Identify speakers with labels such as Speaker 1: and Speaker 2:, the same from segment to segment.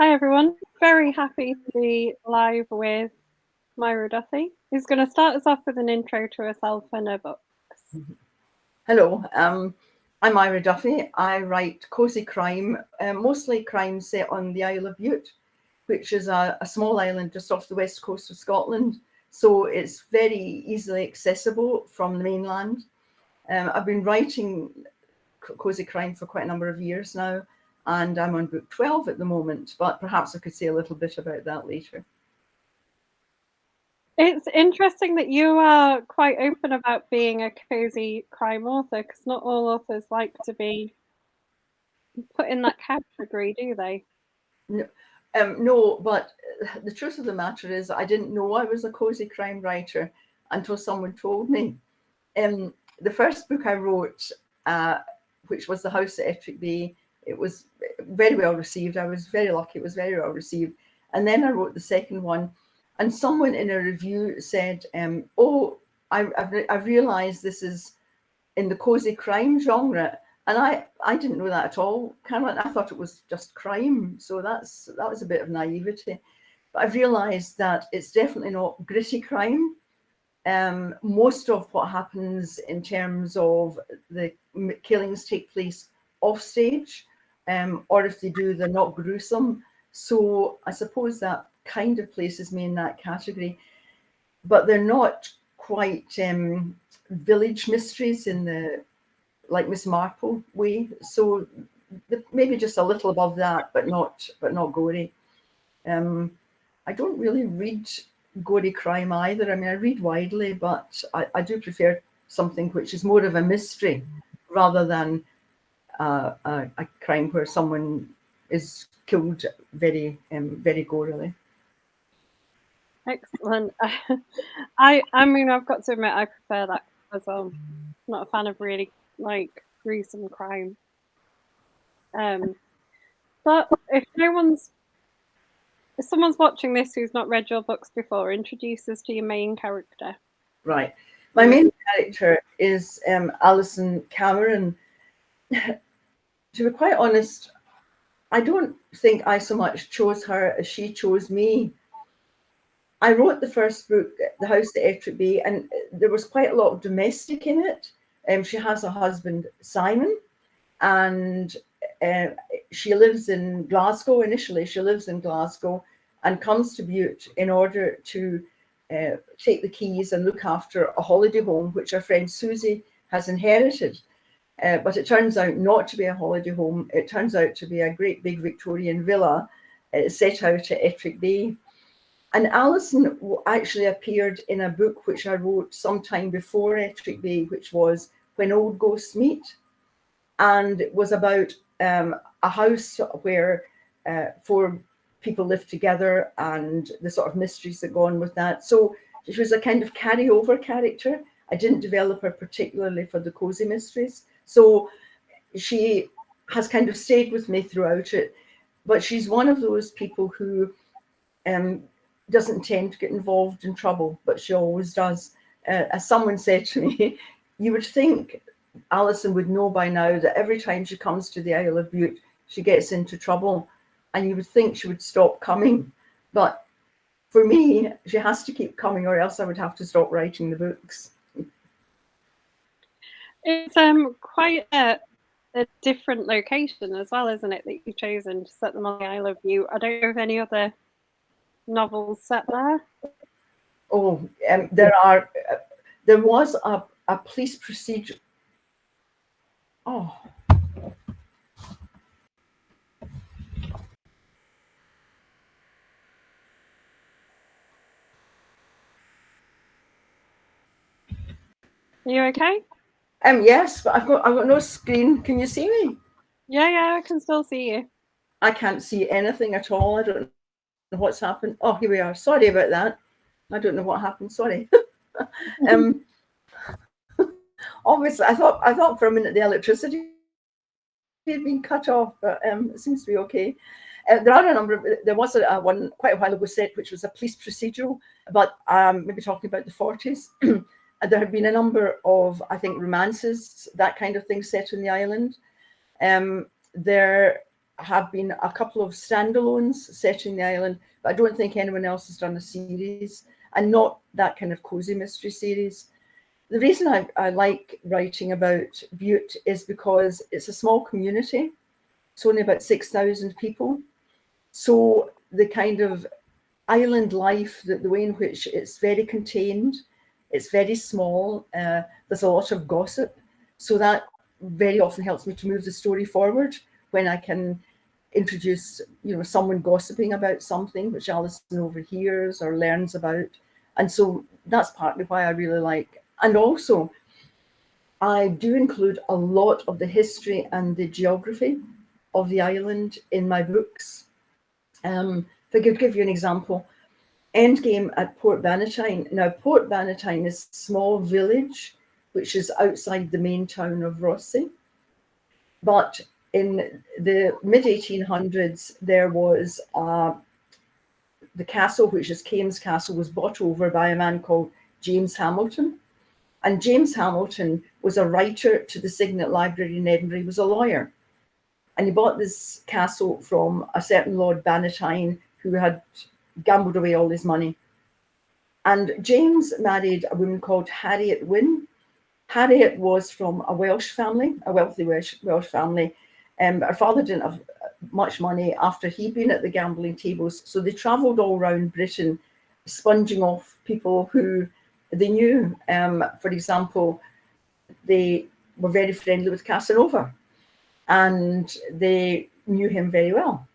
Speaker 1: Hi everyone, very happy to be live with Myra Duffy, who's going to start us off with an intro to herself and her books.
Speaker 2: Hello, I'm Myra Duffy. I write cosy crime, mostly crime set on the Isle of Bute, which is a small island just off the west coast of Scotland. So it's very easily accessible from the mainland. I've been writing cosy crime for quite a number of years now, and I'm on book 12 at the moment, but perhaps I could say a little bit about that later.
Speaker 1: It's interesting that you are quite open about being a cozy crime author, because not all authors like to be put in that category, do they?
Speaker 2: No, but the truth of the matter is I didn't know I was a cozy crime writer until someone told me. The first book I wrote, which was The House at Ettrick Bay, it was very well received. I was very lucky. It was very well received. And then I wrote the second one, and someone in a review said, I've realised this is in the cozy crime genre. And I didn't know that at all. I thought it was just crime. So that was a bit of naivety. But I've realised that it's definitely not gritty crime. Most of what happens in terms of the killings take place off stage, or if they do, they're not gruesome. So I suppose that kind of places me in that category. But they're not quite village mysteries in the like Miss Marple way. So maybe just a little above that, but not gory. I don't really read gory crime either. I mean, I read widely, but I do prefer something which is more of a mystery rather than a crime where someone is killed very gorily.
Speaker 1: Excellent. I mean, I've got to admit, I prefer that as well. Not a fan of really gruesome crime. But if someone's watching this who's not read your books before, introduce us to your main character.
Speaker 2: Right. My main character is Alison Cameron. To be quite honest, I don't think I so much chose her as she chose me. I wrote the first book, The House at Ettrick Bay, and there was quite a lot of domestic in it. She has a husband, Simon, and she lives in Glasgow. Initially, she lives in Glasgow and comes to Bute in order to take the keys and look after a holiday home, which her friend Susie has inherited. But it turns out not to be a holiday home. It turns out to be a great big Victorian villa set out at Ettrick Bay. And Alison actually appeared in a book which I wrote sometime before Ettrick Bay, which was When Old Ghosts Meet. And it was about a house where 4 people lived together and the sort of mysteries that go on with that. So she was a kind of carryover character. I didn't develop her particularly for the cozy mysteries. So she has kind of stayed with me throughout it. But she's one of those people who doesn't tend to get involved in trouble, but she always does. As someone said to me, you would think Alison would know by now that every time she comes to the Isle of Bute, she gets into trouble, and you would think she would stop coming. But for me, she has to keep coming, or else I would have to stop writing the books.
Speaker 1: It's quite a different location as well, isn't it, that you've chosen to set them on the Isle of Bute? I don't know if any other novels set there.
Speaker 2: Oh, there was a police procedure. Oh.
Speaker 1: Are you okay?
Speaker 2: Yes, but I've got no screen. Can you see me?
Speaker 1: Yeah, I can still see you.
Speaker 2: I can't see anything at all. I don't know what's happened. Oh, here we are. Sorry about that. I don't know what happened. Sorry. Obviously, I thought for a minute the electricity had been cut off, but it seems to be okay. There are a number of. There was one quite a while ago set, which was a police procedural, but maybe talking about the 40s. There had been a number of, I think, romances, that kind of thing set in the island. There have been a couple of standalones set in the island, but I don't think anyone else has done a series, and not that kind of cozy mystery series. The reason I like writing about Bute is because it's a small community. It's only about 6,000 people. So the kind of island life, the way in which it's very contained, it's very small, there's a lot of gossip. So that very often helps me to move the story forward when I can introduce, someone gossiping about something which Alison overhears or learns about. And so that's partly why I really like. And also, I do include a lot of the history and the geography of the island in my books. If I could give you an example, Endgame at Port Bannatyne. Now, Port Bannatyne is a small village which is outside the main town of Rothesay. But in the mid-1800s, there was the castle, which is Kames Castle, was bought over by a man called James Hamilton. And James Hamilton was a writer to the Signet Library in Edinburgh. He was a lawyer. And he bought this castle from a certain Lord Bannatyne who had gambled away all his money. And James married a woman called Harriet Wynne. Harriet was from a Welsh family, a wealthy Welsh family. Her father didn't have much money after he'd been at the gambling tables. So they travelled all around Britain, sponging off people who they knew. For example, they were very friendly with Casanova, and they knew him very well.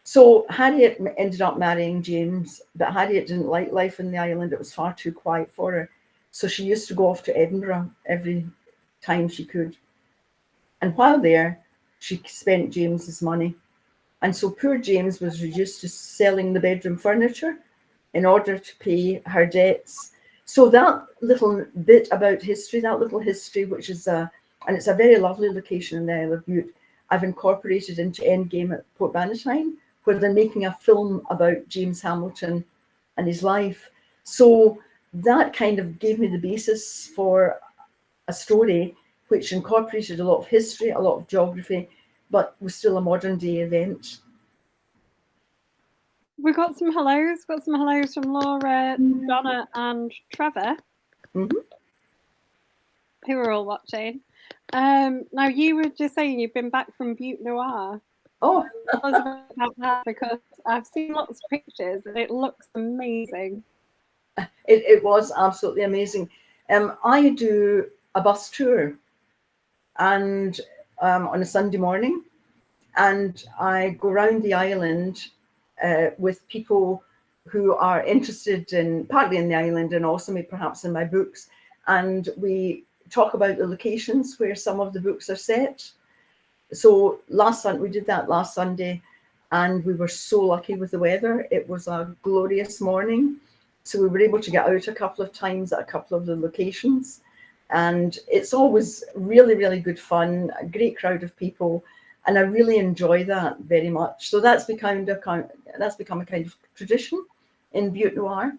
Speaker 2: So Harriet ended up marrying James, but Harriet didn't like life in the island. It was far too quiet for her. So she used to go off to Edinburgh every time she could. And while there, she spent James's money. And so poor James was reduced to selling the bedroom furniture in order to pay her debts. So that little bit about history, which is and it's a very lovely location in the Isle of Bute, I've incorporated into Endgame at Port Bannatyne, where they're making a film about James Hamilton and his life. So that kind of gave me the basis for a story which incorporated a lot of history, a lot of geography, but was still a modern day event.
Speaker 1: We got some hellos. Got some hellos from Laura, Donna, and Trevor, who are all watching. Now, you were just saying you've been back from Butte Noir.
Speaker 2: Oh,
Speaker 1: tell us about that, because I've seen lots of pictures and it looks amazing.
Speaker 2: It was absolutely amazing. I do a bus tour, and on a Sunday morning, and I go around the island with people who are interested partly in the island and also perhaps in my books, and we talk about the locations where some of the books are set. So we did that last Sunday, and we were so lucky with the weather. It was a glorious morning. So we were able to get out a couple of times at a couple of the locations. And it's always really, really good fun, a great crowd of people. And I really enjoy that very much. So that's become a kind of tradition in Butte Noir.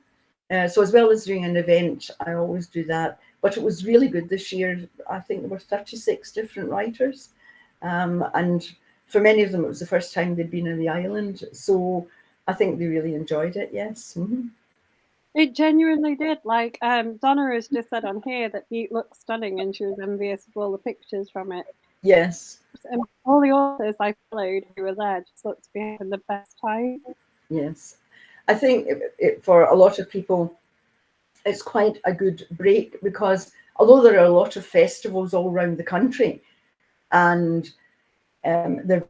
Speaker 2: So as well as doing an event, I always do that. But it was really good this year. I think there were 36 different writers. And for many of them, it was the first time they'd been on the island. So I think they really enjoyed it, yes. Mm-hmm.
Speaker 1: It genuinely did. Like Donna has just said on here that Butte looks stunning and she was envious of all the pictures from it.
Speaker 2: Yes.
Speaker 1: And all the authors I followed who were there just looked to be having the best time.
Speaker 2: Yes. I think for a lot of people, it's quite a good break, because although there are a lot of festivals all around the country, and they're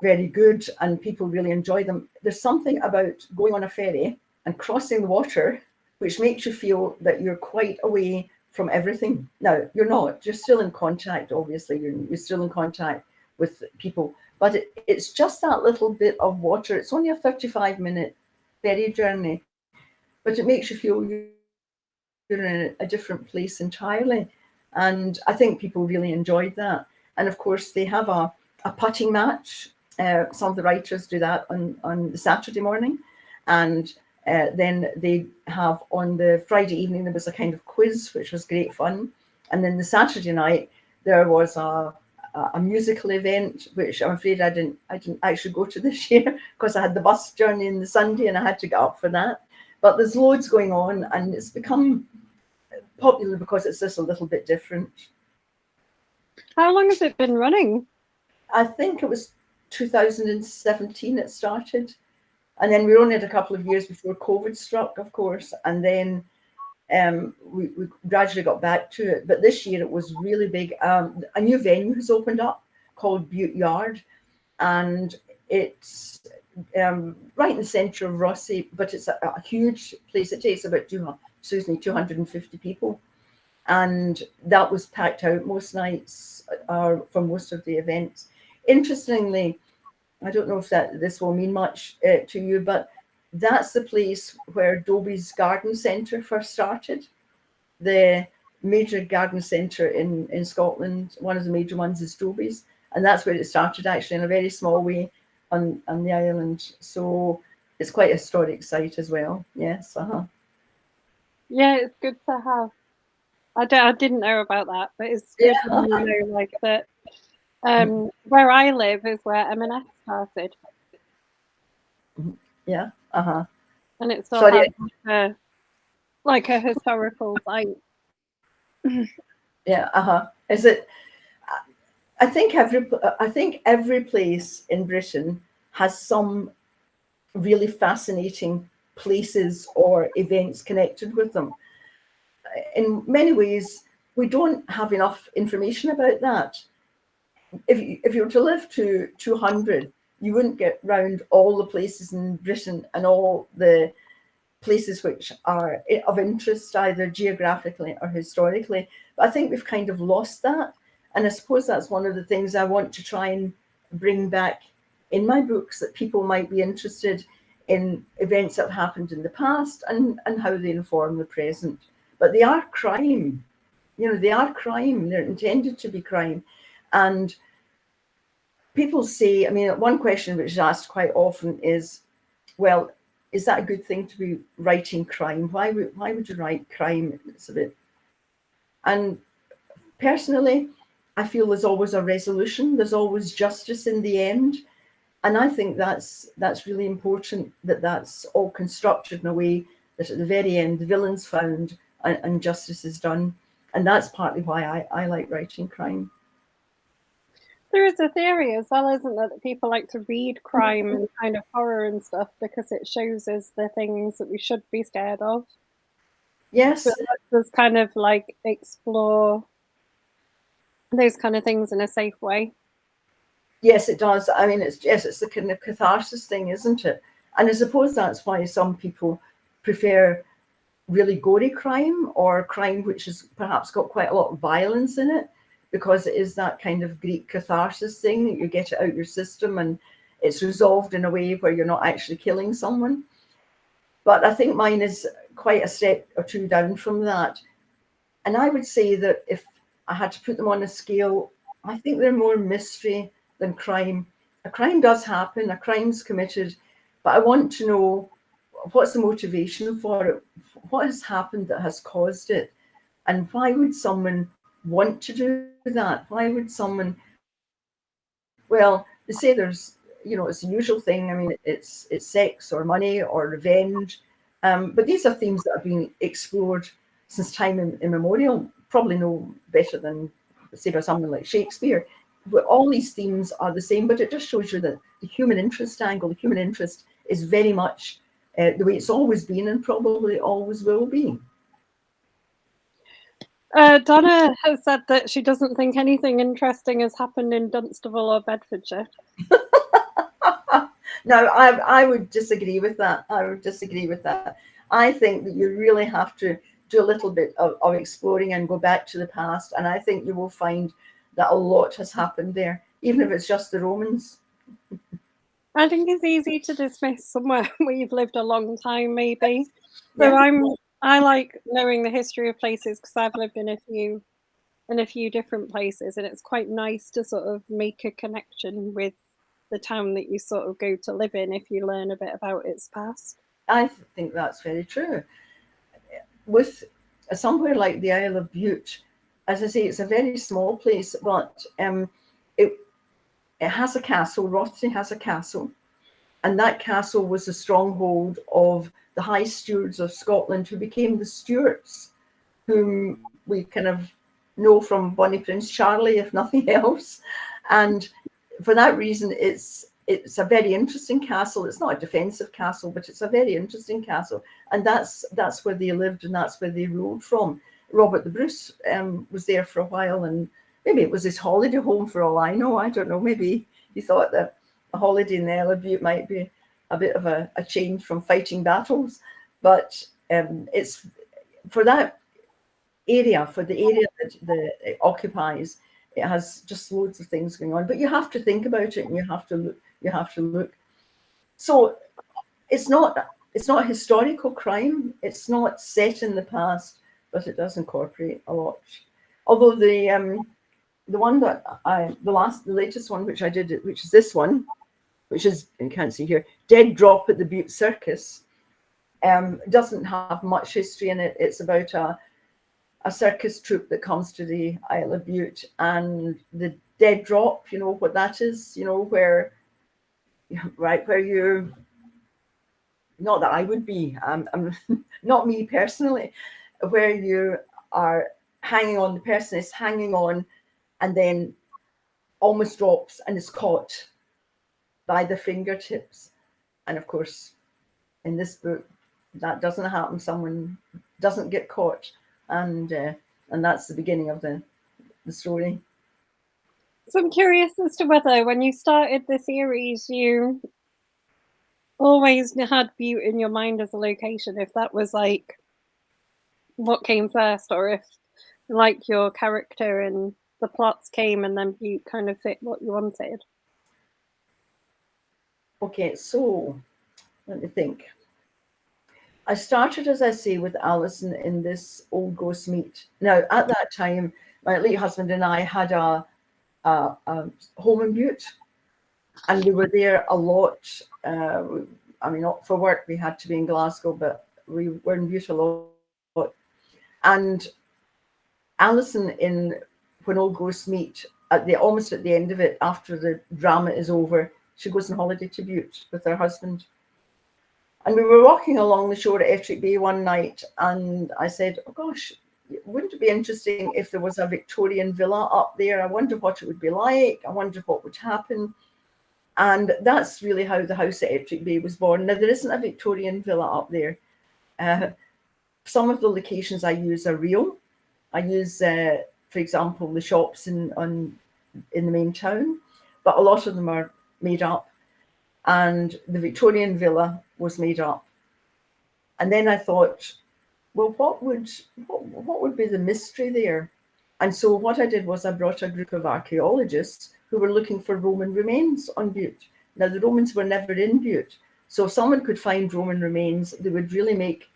Speaker 2: very good and people really enjoy them, there's something about going on a ferry and crossing the water which makes you feel that you're quite away from everything. Now, you're not. You're still in contact, obviously. You're still in contact with people. But it's just that little bit of water. It's only a 35-minute ferry journey, but it makes you feel you're in a different place entirely. And I think people really enjoyed that. And of course, they have a putting match. Some of the writers do that on the Saturday morning. And then they have on the Friday evening, there was a kind of quiz, which was great fun. And then the Saturday night, there was a a musical event, which I'm afraid I didn't actually go to this year because I had the bus journey on the Sunday and I had to get up for that. But there's loads going on, and it's become popular because it's just a little bit different.
Speaker 1: How long has it been running?
Speaker 2: I think it was 2017 it started. And then we only had a couple of years before COVID struck, of course. And then we gradually got back to it. But this year it was really big. A new venue has opened up called Butte Yard. And it's right in the centre of Rossi, but it's a huge place. It takes about 250 people. And that was packed out most nights for most of the events. Interestingly, I don't know if this will mean much to you, but that's the place where Dobie's Garden Centre first started. The major garden centre in Scotland, one of the major ones is Dobie's, and that's where it started, actually, in a very small way on the island. So it's quite a historic site as well. Yes.
Speaker 1: Yeah, it's good to have. I didn't know about that, but it's good to know, like, that. Where I live is where M&S started.
Speaker 2: Yeah.
Speaker 1: And it's still has like a historical site.
Speaker 2: Yeah. Is it? I think every place in Britain has some really fascinating places or events connected with them. In many ways, we don't have enough information about that. If you were to live to 200, you wouldn't get round all the places in Britain and all the places which are of interest, either geographically or historically. But I think we've kind of lost that. And I suppose that's one of the things I want to try and bring back in my books, that people might be interested in events that have happened in the past and how they inform the present. But they are crime. They are crime. They're intended to be crime. And people say, one question which is asked quite often is, well, is that a good thing to be writing crime? Why would you write crime? It's a bit. And personally, I feel there's always a resolution. There's always justice in the end. And I think that's really important, that's all constructed in a way that at the very end, the villain's found and justice is done. And that's partly why I like writing crime.
Speaker 1: There is a theory as well, isn't there, that people like to read crime and kind of horror and stuff because it shows us the things that we should be scared of.
Speaker 2: Yes.
Speaker 1: But let's kind of like explore those kind of things in a safe way.
Speaker 2: Yes, it does. It's the kind of catharsis thing, isn't it? And I suppose that's why some people prefer really gory crime, or crime which has perhaps got quite a lot of violence in it, because it is that kind of Greek catharsis thing that you get it out your system and it's resolved in a way where you're not actually killing someone. But I think mine is quite a step or two down from that. And I would say that if I had to put them on a scale, I think they're more mystery than crime. A crime does happen, a crime's committed, but I want to know what's the motivation for it, what has happened that has caused it, and why would someone want to do that? Why would someone? Well, they say there's, it's the usual thing. It's sex or money or revenge, but these are themes that have been explored since time immemorial. Probably no better than, say, by someone like Shakespeare. But all these themes are the same, but it just shows you that the human interest angle, the human interest is very much the way it's always been and probably always will be.
Speaker 1: Donna has said that she doesn't think anything interesting has happened in Dunstable or Bedfordshire.
Speaker 2: No, I would disagree with that. I think that you really have to do a little bit of exploring and go back to the past. And I think you will find that a lot has happened there, even if it's just the Romans.
Speaker 1: I think it's easy to dismiss somewhere where you've lived a long time, maybe. So I like knowing the history of places because I've lived in a few different places, and it's quite nice to sort of make a connection with the town that you sort of go to live in if you learn a bit about its past.
Speaker 2: I think that's very true. With somewhere like the Isle of Bute, as I say, it's a very small place, but it has a castle. Rothay has a castle, and that castle was a stronghold of the High Stewards of Scotland, who became the Stuarts, whom we kind of know from Bonnie Prince Charlie, if nothing else. And for that reason, it's a very interesting castle. It's not a defensive castle, but it's a very interesting castle. And that's where they lived, and that's where they ruled from. Robert the Bruce was there for a while, and maybe it was his holiday home for all I know. I don't know. Maybe he thought that a holiday in the Isle of Bute might be a bit of a change from fighting battles. But it's for that area, for the area that it occupies, it has just loads of things going on. But you have to think about it, and you have to look. So it's not a historical crime. It's not set in the past, but it does incorporate a lot. Although the one that the latest one which I did, which is this one, which is, you can't see here, Dead Drop at the Bute Circus, doesn't have much history in it. It's about a circus troupe that comes to the Isle of Bute, and the dead drop, you know what that is, you know, where you're, not that I would be, I'm not me personally, where you are hanging on, the person is hanging on and then almost drops and is caught by the fingertips. And of course, in this book, that doesn't happen. Someone doesn't get caught. And that's the beginning of the story.
Speaker 1: So I'm curious as to whether, when you started the series, you always had Bute in your mind as a location, if that was like what came first, or if like your character and the plots came and then Bute kind of fit what you wanted.
Speaker 2: Okay, so let me think. I started, as I say, with Alison in this Old Ghost Meet. Now, at that time, my late husband and I had a home in Bute, and we were there a lot. I mean, not for work, we had to be in Glasgow, but we were in Bute a lot. And Alison, in When Old Ghosts Meet, almost at the end of it, after the drama is over, she goes on holiday to Bute with her husband. And we were walking along the shore at Ettrick Bay one night, and I said, oh gosh, wouldn't it be interesting if there was a Victorian villa up there? I wonder what it would be like. I wonder what would happen. And that's really how the house at Ettrick Bay was born. Now, there isn't a Victorian villa up there. Some of the locations I use are real. I use, for example, the shops in the main town, but a lot of them are made up. And the Victorian villa was made up. And then I thought, well, what would be the mystery there? And so what I did was I brought a group of archaeologists who were looking for Roman remains on Bute. Now, the Romans were never in Bute. So if someone could find Roman remains, they would really make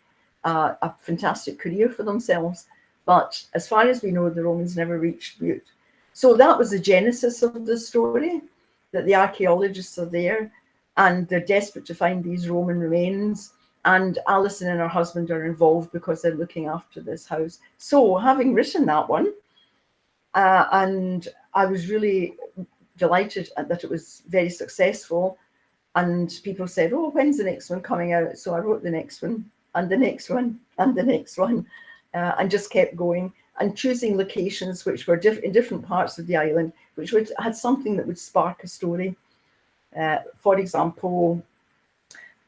Speaker 2: a fantastic career for themselves. But as far as we know, the Romans never reached Bute. So that was the genesis of the story, that the archaeologists are there and they're desperate to find these Roman remains. And Alison and her husband are involved because they're looking after this house. So having written that one, and I was really delighted that it was very successful. And people said, oh, when's the next one coming out? So I wrote the next one and the next one and the next one, and just kept going and choosing locations which were in different parts of the island, which had something that would spark a story. For example,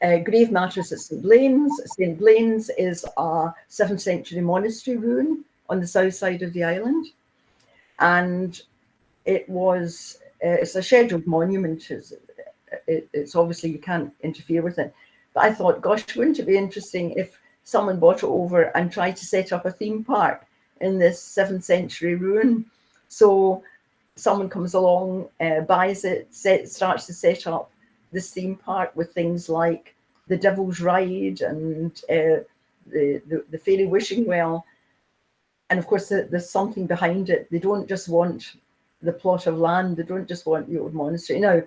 Speaker 2: grave matters at St. Blaine's. St. Blaine's is a 7th century monastery ruin on the south side of the island. And it's a scheduled monument. It's obviously, you can't interfere with it. But I thought, gosh, wouldn't it be interesting if someone bought it over and tried to set up a theme park in this 7th century ruin? So someone comes along, buys it, starts to set up this theme park with things like the Devil's Ride and the Fairy Wishing Well. And of course, there's something behind it. They don't just want the plot of land. They don't just want the old monastery. Now,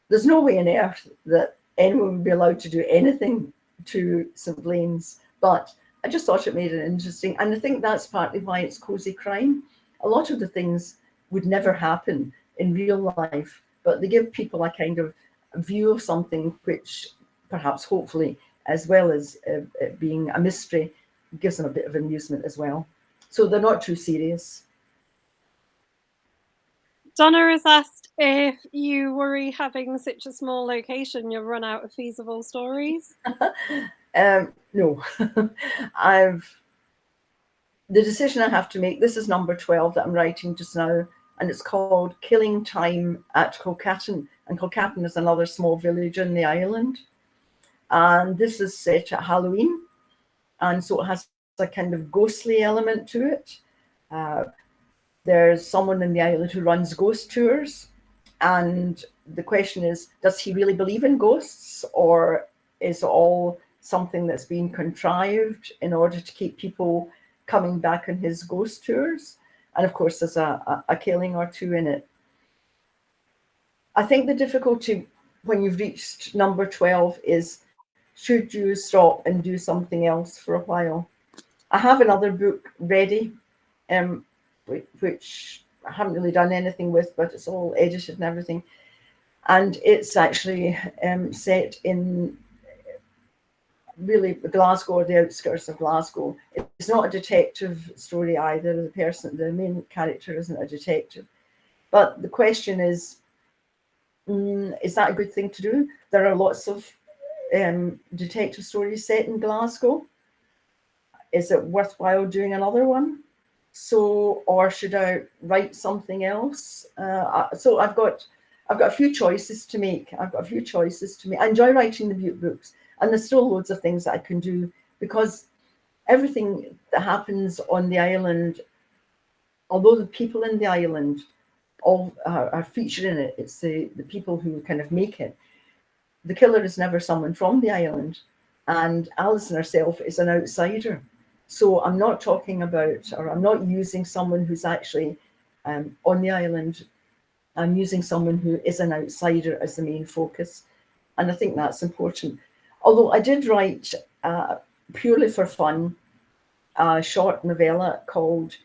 Speaker 2: there's no way on earth that anyone would be allowed to do anything to St. Blaine's, but I just thought it made it interesting. And I think that's partly why it's cozy crime. A lot of the things would never happen. in real life, but they give people a kind of view of something which perhaps, hopefully, as well as it being a mystery, gives them a bit of amusement as well. So they're not too serious.
Speaker 1: Donna has asked if you worry having such a small location, you'll run out of feasible stories.
Speaker 2: No, the decision I have to make, this is number 12 that I'm writing just now, and it's called Killing Time at Colcatan. And Colcatan is another small village in the island. And this is set at Halloween. And so it has a kind of ghostly element to it. There's someone in the island who runs ghost tours. And the question is, does he really believe in ghosts, or is it all something that's been contrived in order to keep people coming back on his ghost tours? And of course, there's a killing or two in it. I think the difficulty when you've reached number 12 is, should you stop and do something else for a while? I have another book ready, which I haven't really done anything with, but it's all edited and everything. And it's actually set in really Glasgow, or the outskirts of Glasgow. It's not a detective story either. The main character isn't a detective. But the question is that a good thing to do? There are lots of detective stories set in Glasgow. Is it worthwhile doing another one? So, or should I write something else? So I've got a few choices to make. I enjoy writing the Butte books, and there's still loads of things that I can do, because everything that happens on the island, although the people in the island all are featured in it, it's the people who kind of make it. The killer is never someone from the island, and Alison herself is an outsider. So I'm not talking about, or I'm not using someone who's actually on the island. I'm using someone who is an outsider as the main focus. And I think that's important. Although I did write, purely for fun, a short novella called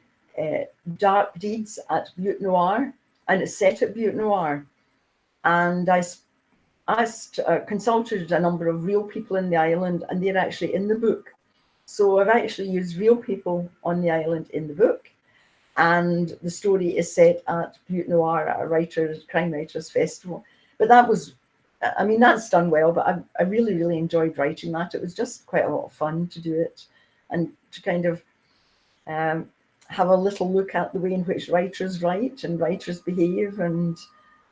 Speaker 2: Dark Deeds at Butte Noir, and it's set at Butte Noir. And I consulted a number of real people in the island, and they're actually in the book. So I've actually used real people on the island in the book, and the story is set at Butte Noir at a crime writers festival. But that was, I mean, that's done well, but I really, really enjoyed writing that. It was just quite a lot of fun to do it, and to kind of have a little look at the way in which writers write and writers behave, and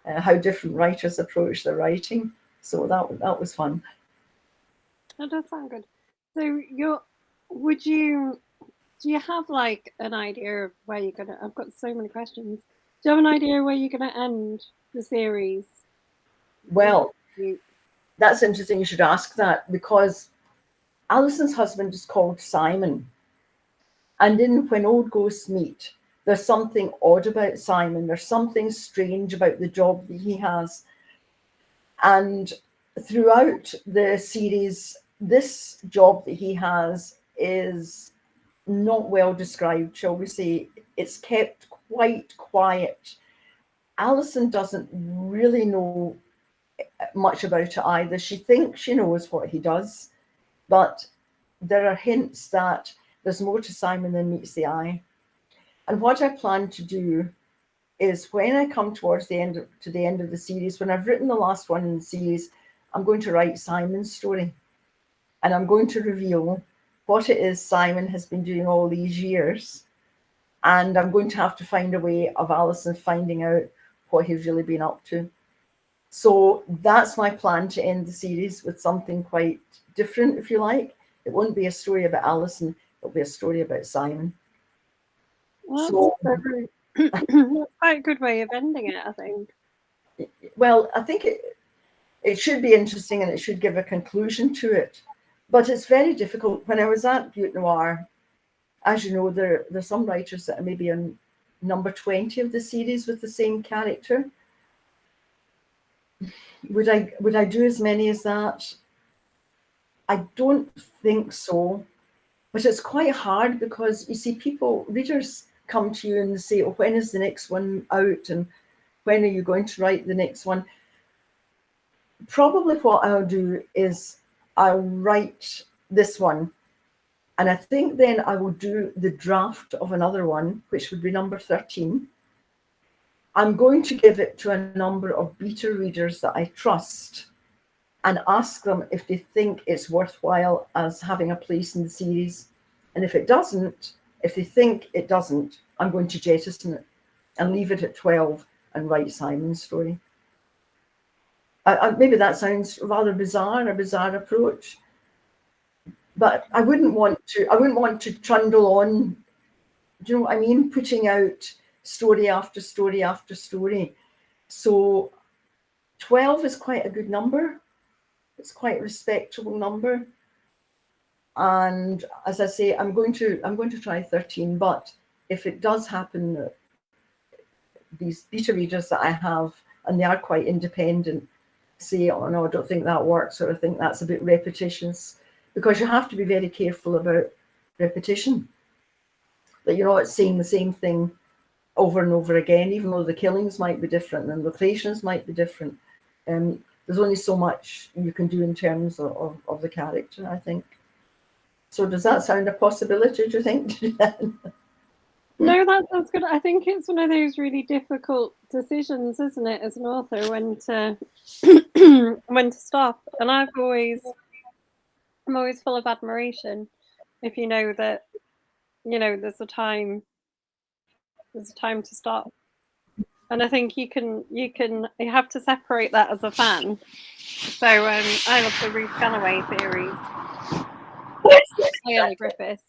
Speaker 2: how different writers approach their writing. So that was fun.
Speaker 1: That does sound good. So do you have like an idea of where you're gonna, I've got so many questions. Do you have an idea where you're gonna end the series?
Speaker 2: Well, that's interesting you should ask that, because Alison's husband is called Simon. And in When Old Ghosts Meet, there's something odd about Simon. There's something strange about the job that he has. And throughout the series, this job that he has is not well described, shall we say. It's kept quite quiet. Alison doesn't really know much about it either. She thinks she knows what he does, but there are hints that there's more to Simon than meets the eye. And what I plan to do is, when I come towards the end of the series, when I've written the last one in the series, I'm going to write Simon's story, and I'm going to reveal what it is Simon has been doing all these years. And I'm going to have to find a way of Alison finding out what he's really been up to. So that's my plan, to end the series with something quite different, if you like. It won't be a story about Alison, it'll be a story about Simon.
Speaker 1: Well, that's quite a good way of ending it, I think.
Speaker 2: Well, I think it should be interesting, and it should give a conclusion to it. But it's very difficult. When I was at Butte Noir, as you know, there's some writers that are maybe on number 20 of the series with the same character. Would I do as many as that? I don't think so. But it's quite hard, because you see, readers come to you and say, oh, when is the next one out? And when are you going to write the next one? Probably what I'll do is I'll write this one, and I think then I will do the draft of another one, which would be number 13. I'm going to give it to a number of beta readers that I trust and ask them if they think it's worthwhile as having a place in the series. And if it doesn't, if they think it doesn't, I'm going to jettison it and leave it at 12 and write Simon's story. Maybe that sounds rather bizarre, a bizarre approach, but I wouldn't want to trundle on. Do you know what I mean? Putting out story after story after story. So 12 is quite a good number. It's quite a respectable number. And as I say, I'm going to try 13, but if it does happen that these beta readers that I have, and they are quite independent, say, oh no, I don't think that works, or I think that's a bit repetitious, because you have to be very careful about repetition. That you're not saying the same thing over and over again, even though the killings might be different and locations might be different. There's only so much you can do in terms of the character, I think. So does that sound a possibility, do you think?
Speaker 1: No, that's good. I think it's one of those really difficult decisions, isn't it, as an author, when to when to stop. And I'm always full of admiration if you know that, you know, there's a time to stop. And I think you have to separate that as a fan. So I love the Ruth Galloway series, Ailey Griffiths.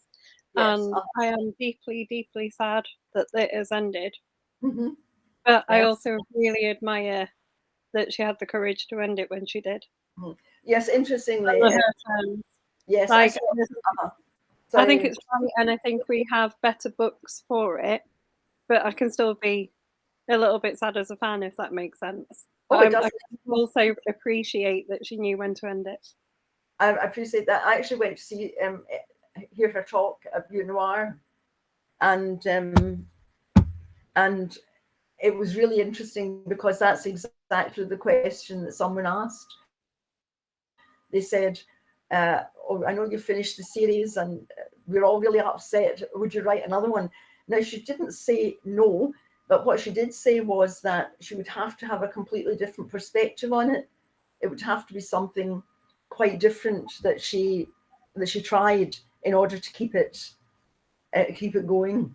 Speaker 1: And I am deeply, deeply sad that it has ended.
Speaker 2: Mm-hmm.
Speaker 1: But I also really admire that she had the courage to end it when she did.
Speaker 2: Yes, interestingly. Yes,
Speaker 1: like, I think it's right, and I think we have better books for it. But I can still be a little bit sad as a fan, if that makes sense. I also appreciate that she knew when to end it.
Speaker 2: I appreciate that. I actually went to hear her talk at Butte Noir, and it was really interesting because that's exactly the question that someone asked. They said, oh, I know you finished the series and we're all really upset. Would you write another one? Now, she didn't say no, but what she did say was that she would have to have a completely different perspective on it. It would have to be something quite different that she tried in order to keep it going.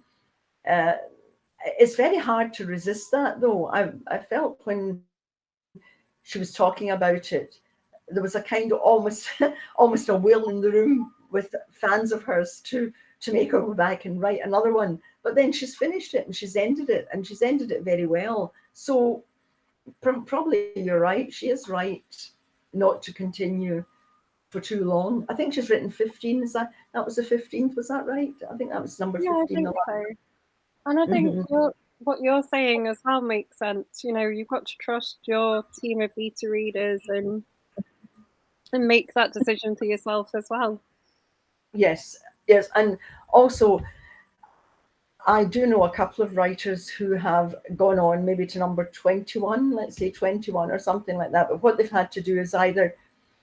Speaker 2: It's very hard to resist that, though. I felt when she was talking about it, there was a kind of almost a will in the room with fans of hers to make her go back and write another one. But then she's finished it and she's ended it, and she's ended it very well. So probably you're right. She is right not to continue for too long. I think she's written 15. That was the 15th? Was that right? I think that was number 15.
Speaker 1: I think so. And I think what you're saying as well makes sense. You know, you've got to trust your team of beta readers and make that decision for yourself as well.
Speaker 2: Yes, and also I do know a couple of writers who have gone on maybe to number 21, let's say 21 or something like that. But what they've had to do is either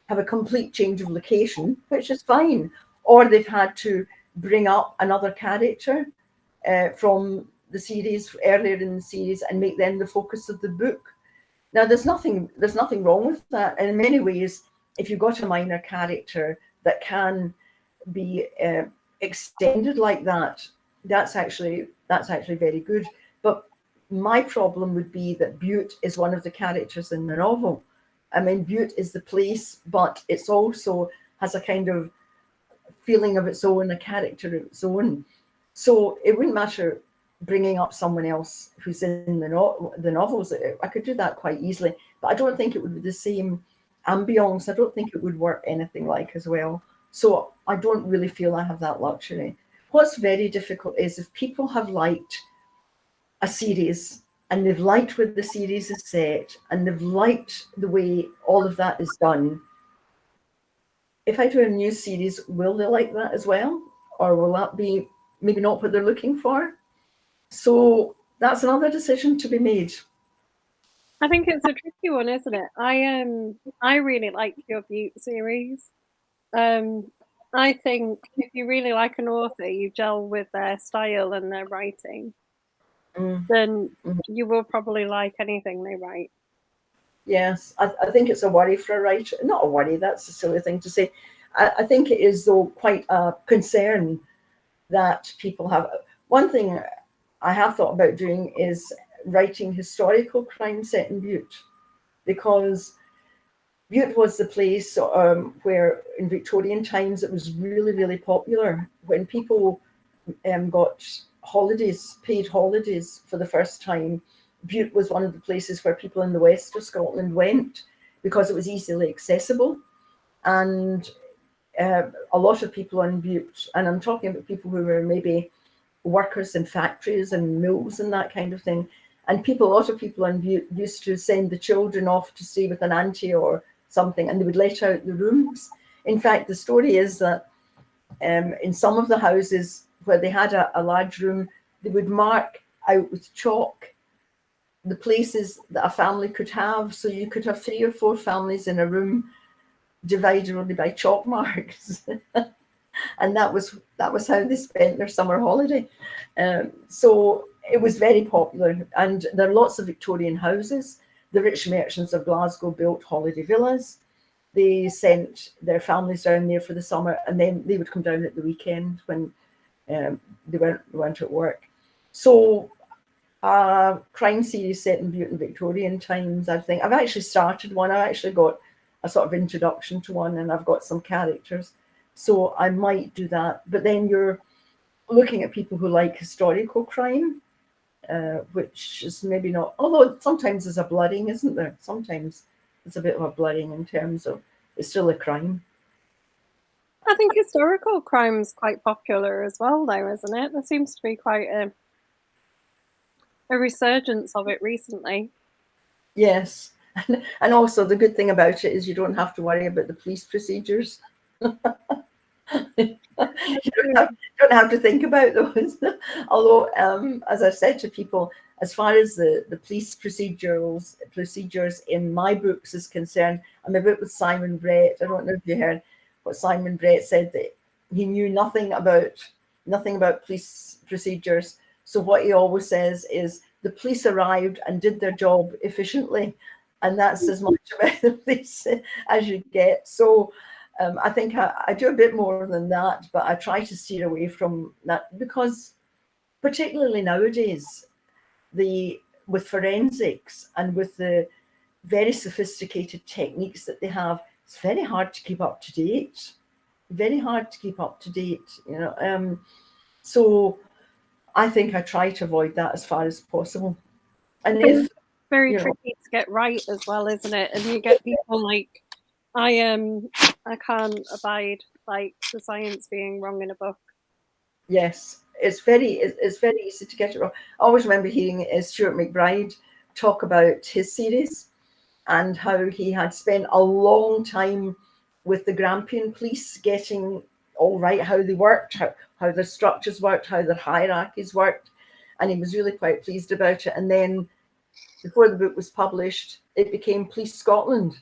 Speaker 2: have a complete change of location, which is fine, or they've had to bring up another character from the series earlier in the series and make them the focus of the book. Now, there's nothing wrong with that. And in many ways, if you've got a minor character that can be extended like that, that's actually very good. But my problem would be that Butte is one of the characters in the novel. I mean, Butte is the place, but it's also has a kind of feeling of its own, a character of its own. So it wouldn't matter bringing up someone else who's in the novels. I could do that quite easily, but I don't think it would be the same ambience. I don't think it would work anything like as well. So I don't really feel I have that luxury. What's very difficult is if people have liked a series and they've liked where the series is set and they've liked the way all of that is done, if I do a new series, will they like that as well? Or will that be maybe not what they're looking for? So that's another decision to be made.
Speaker 1: I think it's a tricky one, isn't it? I really like your Butte series. I think if you really like an author, you gel with their style and their writing, then you will probably like anything they write.
Speaker 2: Yes, I think it's a worry for a writer. Not a worry, that's a silly thing to say. I think it is, though, quite a concern that people have. One thing I have thought about doing is writing historical crime set in Butte, because Butte was the place where in Victorian times it was really, really popular. When people got holidays, paid holidays for the first time, Butte was one of the places where people in the west of Scotland went because it was easily accessible. And a lot of people in Butte, and I'm talking about people who were maybe workers in factories and mills and that kind of thing. And a lot of people in Butte used to send the children off to stay with an auntie or something, and they would let out the rooms. In fact, the story is that in some of the houses where they had a large room, they would mark out with chalk the places that a family could have. So you could have 3 or 4 families in a room divided only by chalk marks. And that was how they spent their summer holiday. So it was very popular. And there are lots of Victorian houses. The rich merchants of Glasgow built holiday villas. They sent their families down there for the summer, and then they would come down at the weekend when they weren't at work. So a crime series set in Butte in Victorian times, I think. I've actually started one. I've actually got a sort of introduction to one, and I've got some characters. So I might do that. But then you're looking at people who like historical crime, which is maybe not, although sometimes there's a blurring, isn't there? Sometimes it's a bit of a blurring in terms of it's still a crime.
Speaker 1: I think historical crime's quite popular as well, though, isn't it? There seems to be quite a resurgence of it recently.
Speaker 2: Yes. And also the good thing about it is you don't have to worry about the police procedures. You don't have to think about those. Although, as I've said to people, as far as the police procedures in my books is concerned, I'm a bit with Simon Brett. I don't know if you heard what Simon Brett said, that he knew nothing about police procedures. So what he always says is the police arrived and did their job efficiently, and that's as much about the police as you get. So I think I do a bit more than that, but I try to steer away from that, because particularly nowadays, with forensics and with the very sophisticated techniques that they have, it's very hard to keep up to date. Very hard to keep up to date, you know. So I think I try to avoid that as far as possible. And
Speaker 1: it's very tricky to get right as well, isn't it? And you get people like, I can't abide like the science being wrong in a book.
Speaker 2: Yes, it's very easy to get it wrong. I always remember hearing Stuart McBride talk about his series and how he had spent a long time with the Grampian police getting all right, how they worked, how their structures worked, how their hierarchies worked. And he was really quite pleased about it. And then before the book was published, it became Police Scotland.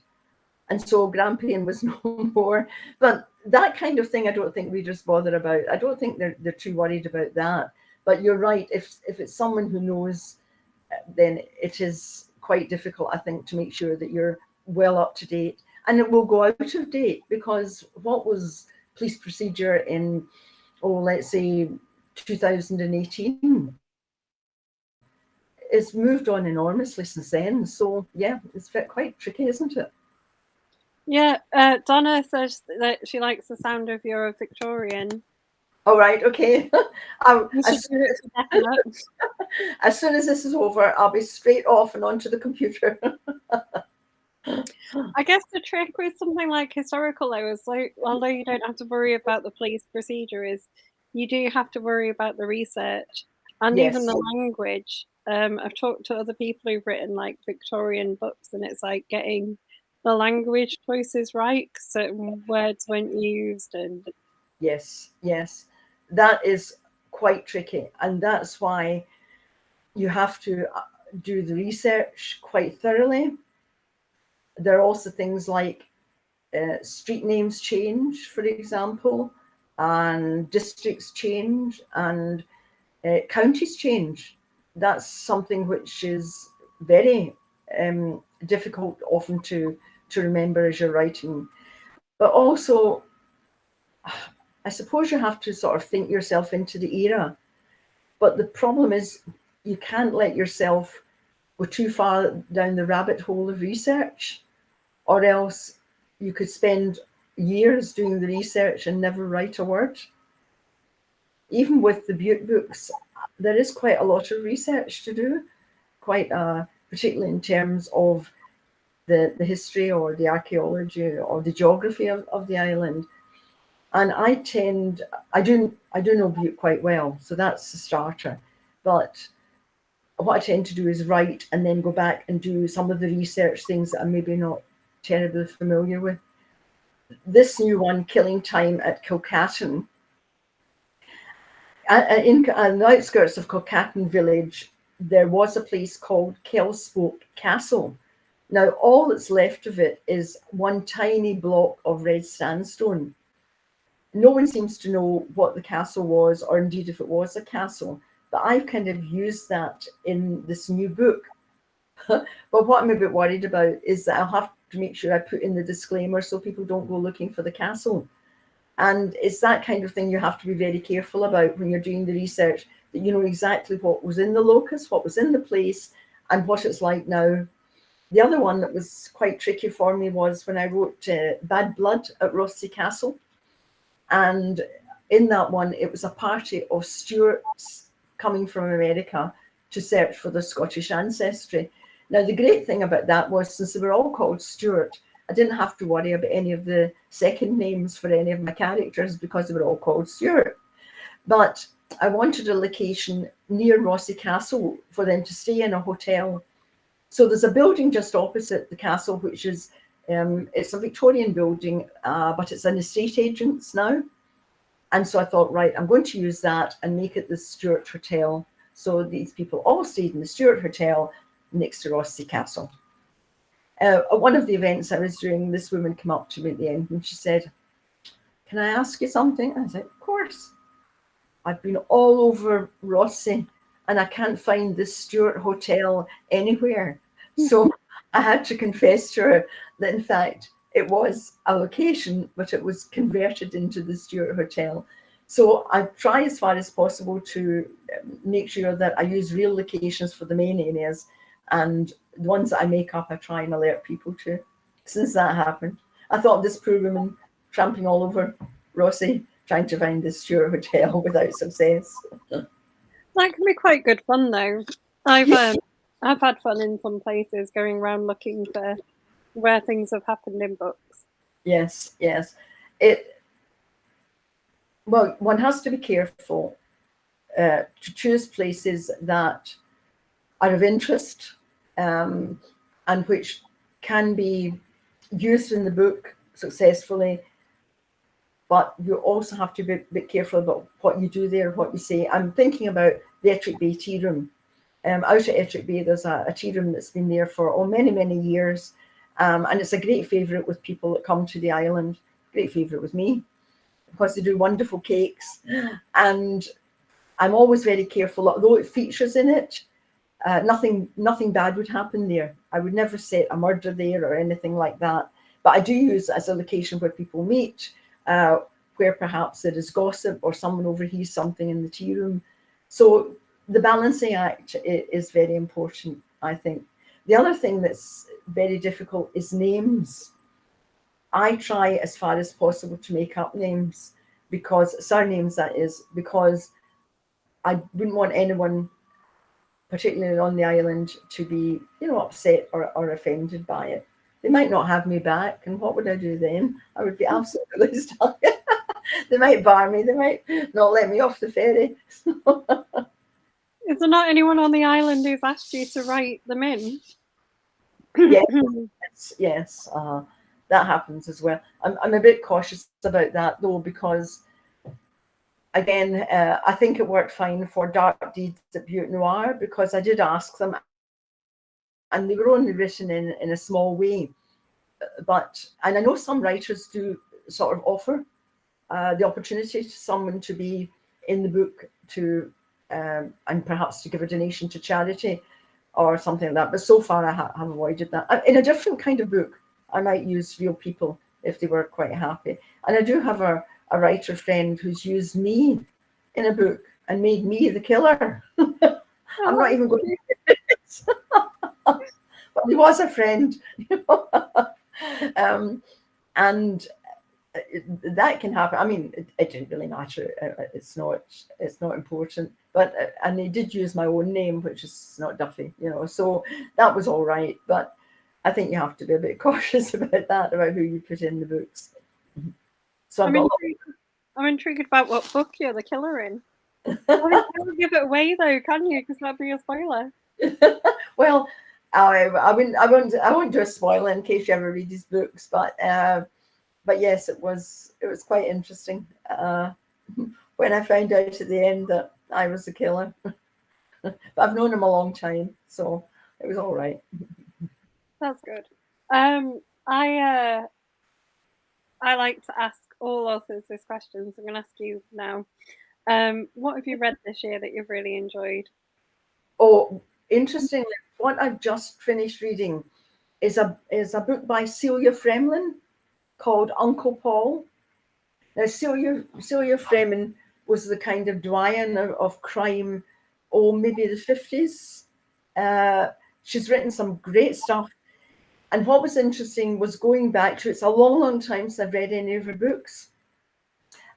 Speaker 2: And so Grampian was no more. But that kind of thing, I don't think readers bother about. I don't think they're too worried about that. But you're right. If it's someone who knows, then it is quite difficult, I think, to make sure that you're well up to date. And it will go out of date, because what was police procedure in, let's say 2018, it's moved on enormously since then. So yeah, it's quite tricky, isn't it?
Speaker 1: Yeah, Donna says that she likes the sound of your Victorian.
Speaker 2: All right, okay. As soon as this is over, I'll be straight off and onto the computer.
Speaker 1: I guess the trick with something like historical, though, is like, although you don't have to worry about the police procedure, is you do have to worry about the research and even the language. I've talked to other people who've written like Victorian books, and it's like getting the language choices right, certain words weren't used, and
Speaker 2: yes, that is quite tricky, and that's why you have to, do the research quite thoroughly. There are also things like street names change, for example, and districts change, and counties change. That's something which is very difficult often to remember as you're writing. But also, I suppose you have to sort of think yourself into the era. But the problem is you can't let yourself go too far down the rabbit hole of research, or else you could spend years doing the research and never write a word. Even with the Butte books, there is quite a lot of research to do, particularly in terms of the history or the archaeology or the geography of the island. And I do know Butte quite well, so that's the starter. But what I tend to do is write and then go back and do some of the research things that I'm maybe not terribly familiar with. This new one, Killing Time at Kilcatton, in the outskirts of Kilcatton village, there was a place called Kelspoke Castle. Now, all that's left of it is one tiny block of red sandstone. No one seems to know what the castle was, or indeed if it was a castle, but I've kind of used that in this new book. But what I'm a bit worried about is that I'll have to make sure I put in the disclaimer so people don't go looking for the castle. And it's that kind of thing you have to be very careful about when you're doing the research, that you know exactly what was in the locus, what was in the place, and what it's like now. The other one that was quite tricky for me was when I wrote Bad Blood at Rothesay Castle. And in that one, it was a party of Stuarts coming from America to search for their Scottish ancestry. Now, the great thing about that was, since they were all called Stuart, I didn't have to worry about any of the second names for any of my characters because they were all called Stuart. But I wanted a location near Rothesay Castle for them to stay in a hotel. So there's a building just opposite the castle, which is, it's a Victorian building, but it's an estate agent's now. And so I thought, right, I'm going to use that and make it the Stuart Hotel. So these people all stayed in the Stuart Hotel next to Rothesay Castle. At one of the events I was doing, this woman came up to me at the end and she said, "Can I ask you something?" I said, "Of course. I've been all over Rothesay and I can't find this Stuart Hotel anywhere." So I had to confess to her that, in fact, it was a location, but it was converted into the Stuart Hotel. So I try as far as possible to make sure that I use real locations for the main areas, and the ones that I make up, I try and alert people to. Since that happened, I thought this poor woman tramping all over Rothesay trying to find the Stuart Hotel without success.
Speaker 1: That can be quite good fun, though. I've had fun in some places going around looking for where things have happened in books.
Speaker 2: Yes. Well, one has to be careful to choose places that are of interest and which can be used in the book successfully. But you also have to be a bit careful about what you do there, what you say. I'm thinking about the Ettrick Bay Tea Room. Out at Ettrick Bay, there's a tea room that's been there for many, many years. And it's a great favourite with people that come to the island. Great favourite with me, because they do wonderful cakes. And I'm always very careful, although it features in it, nothing bad would happen there. I would never set a murder there or anything like that. But I do use it as a location where people meet, where perhaps there is gossip or someone overhears something in the tea room. So the balancing act is very important, I think. The other thing that's very difficult is names. I try as far as possible to make up names, because surnames, that is, because I wouldn't want anyone, particularly on the island, to be, upset or offended by it. They might not have me back, and what would I do then? I would be absolutely stuck. They might bar me. They might not let me off the ferry.
Speaker 1: Is there not anyone on the island who's asked you to write them in?
Speaker 2: Yes. That happens as well. I'm a bit cautious about that, though, because, again, I think it worked fine for Dark Deeds at Butte Noir, because I did ask them, and they were only written in a small way. And I know some writers do sort of offer the opportunity to someone to be in the book and perhaps to give a donation to charity or something like that. But so far I have avoided that. In a different kind of book, I might use real people if they were quite happy. And I do have a writer friend who's used me in a book and made me the killer. I'm not even going to do this. But he was a friend. And that can happen. I mean, it didn't really matter. It's not important. But and they did use my own name, which is not Duffy, so that was all right. But I think you have to be a bit cautious about that, about who you put in the books. So
Speaker 1: I'm intrigued about what book you're the killer in. Well, you can't give it away though, can you? Because that'd be a spoiler.
Speaker 2: Well, I won't do a spoiler in case you ever read these books, but yes, it was quite interesting when I found out at the end that I was the killer. But I've known him a long time, so it was all right.
Speaker 1: That's good. I like to ask all authors this question, so I'm going to ask you now. What have you read this year that you've really enjoyed?
Speaker 2: Oh, interestingly, what I've just finished reading is a book by Celia Fremlin called Uncle Paul. Now, Celia Fremlin was the kind of doyen of crime, maybe the 50s. She's written some great stuff. And what was interesting was going back to, it's a long, long time since I've read any of her books.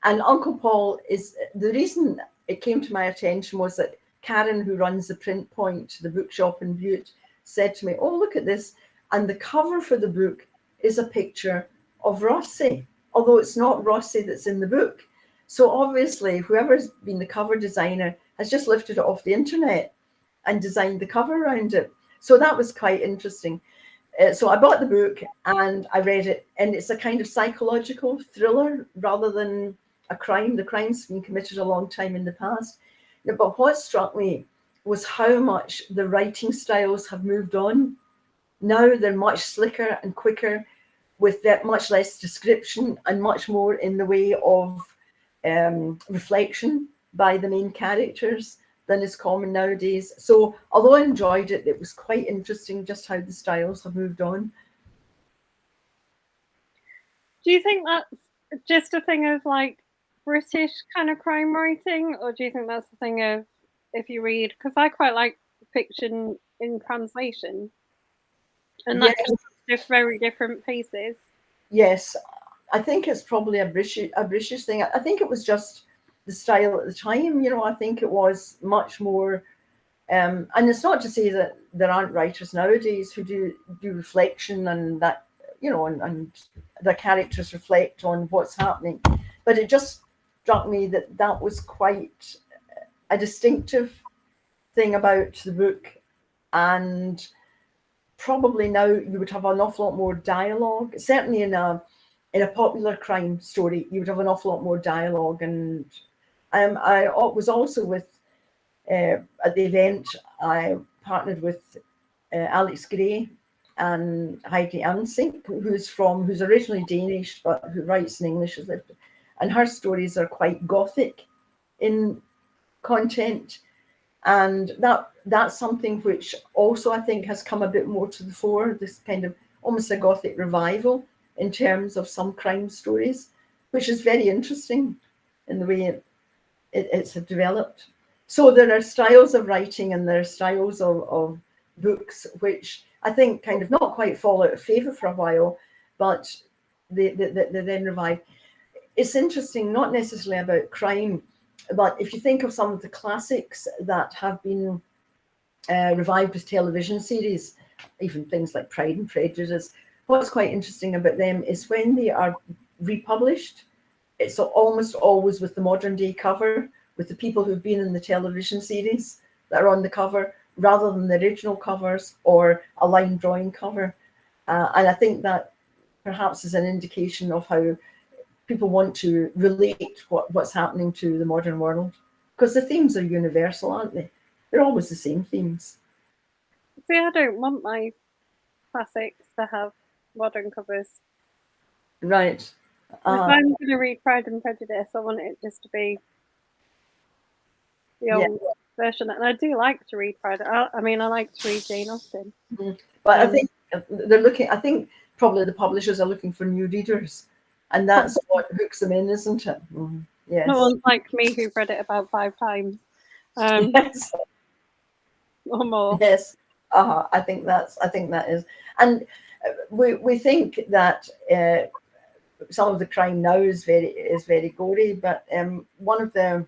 Speaker 2: And Uncle Paul is, the reason it came to my attention was that Karen, who runs the Print Point, the bookshop in Butte, said to me, oh, look at this. And the cover for the book is a picture of Rossi, although it's not Rossi that's in the book. So obviously, whoever's been the cover designer has just lifted it off the internet and designed the cover around it. So that was quite interesting. So I bought the book and I read it, and it's a kind of psychological thriller rather than a crime. The crime's been committed a long time in the past. But what struck me was how much the writing styles have moved on. Now they're much slicker and quicker, with that much less description and much more in the way of reflection by the main characters than is common nowadays. So although I enjoyed it, it was quite interesting just how the styles have moved on.
Speaker 1: Do you think that's just a thing of like British kind of crime writing, or do you think that's a thing of if you read, because I quite like fiction in translation, and that can just very different paces?
Speaker 2: Yes, I think it's probably a British thing. I think it was just the style at the time. I think it was much more, and it's not to say that there aren't writers nowadays who do reflection and that, and the characters reflect on what's happening. But it just struck me that was quite a distinctive thing about the book, and probably now you would have an awful lot more dialogue. Certainly in a popular crime story, you would have an awful lot more dialogue. And I was also with at the event. I partnered with Alex Gray and Heidi Ansink, who's originally Danish but who writes in English, and her stories are quite gothic in content. And that's something which also I think has come a bit more to the fore, this kind of almost a gothic revival in terms of some crime stories, which is very interesting in the way it's developed. So there are styles of writing and there are styles of books which I think kind of not quite fall out of favor for a while, but they then revive. It's interesting, not necessarily about crime, but if you think of some of the classics that have been revived as television series, even things like Pride and Prejudice, what's quite interesting about them is when they are republished, it's almost always with the modern day cover, with the people who've been in the television series that are on the cover, rather than the original covers or a line drawing cover. And I think that perhaps is an indication of how people want to relate what's happening to the modern world, because the themes are universal, aren't they? They're always the same themes.
Speaker 1: See, I don't want my classics to have modern covers.
Speaker 2: Right.
Speaker 1: If I'm going to read Pride and Prejudice, I want it just to be the old version. And I do like to read Pride. I mean, I like to read Jane Austen.
Speaker 2: But I think they're looking, I think probably the publishers are looking for new readers, and that's what hooks them in, isn't it? Yes.
Speaker 1: No one's like me who've read it about 5 times.
Speaker 2: Yes.
Speaker 1: Or more.
Speaker 2: Yes. I think that is. And we think that some of the crime now is very gory, but one of the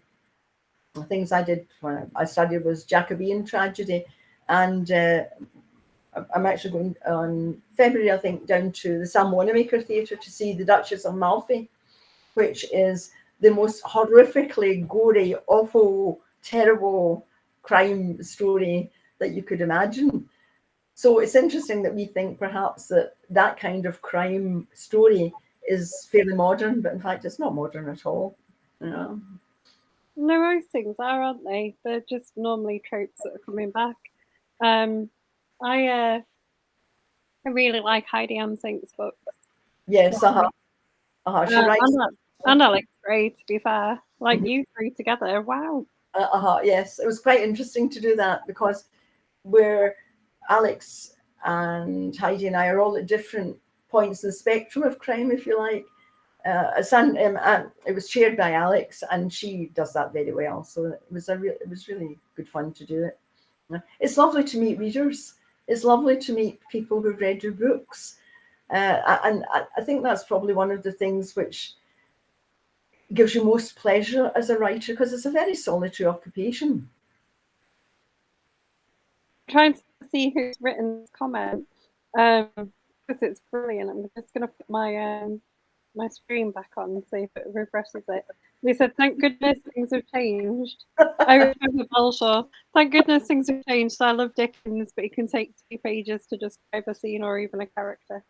Speaker 2: things I did when I studied was Jacobean tragedy, and I'm actually going on February, I think, down to the Sam Wanamaker Theatre to see The Duchess of Malfi, which is the most horrifically gory, awful, terrible crime story that you could imagine. So it's interesting that we think perhaps that kind of crime story is fairly modern, but in fact it's not modern at all. You know?
Speaker 1: No, most things are, aren't they? They're just normally tropes that are coming back. I really like Heidi Ansink's books.
Speaker 2: Yes, she writes.
Speaker 1: And Alex Gray, to be fair. Like you three together, wow.
Speaker 2: Yes, it was quite interesting to do that because we're Alex and Heidi and I are all at different points in the spectrum of crime, if you like. It was chaired by Alex, and she does that very well. So it was really good fun to do it. It's lovely to meet readers. It's lovely to meet people who've read your books, and I think that's probably one of the things which gives you most pleasure as a writer, because it's a very solitary occupation.
Speaker 1: I'm trying to see who's written this comment, because it's brilliant. I'm just going to put my screen back on and see if it refreshes it. They said, "Thank goodness things have changed." I remember Balshaw. Thank goodness things have changed. I love Dickens, but it can take 2 pages to describe a scene or even a character.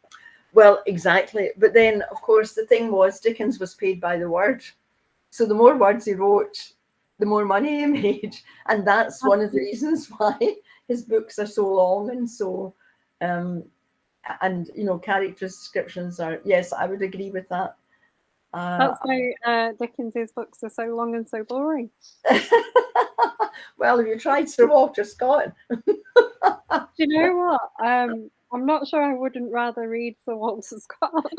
Speaker 2: Well, exactly. But then, of course, the thing was Dickens was paid by the word. So the more words he wrote, the more money he made. And that's one of the reasons why his books are so long and so, and, you know, character descriptions are, yes, I would agree with that.
Speaker 1: That's why Dickens's books are so long and so boring.
Speaker 2: Well, have you tried Sir Walter Scott?
Speaker 1: Do you know what? I'm not sure I wouldn't rather read Sir Walter Scott.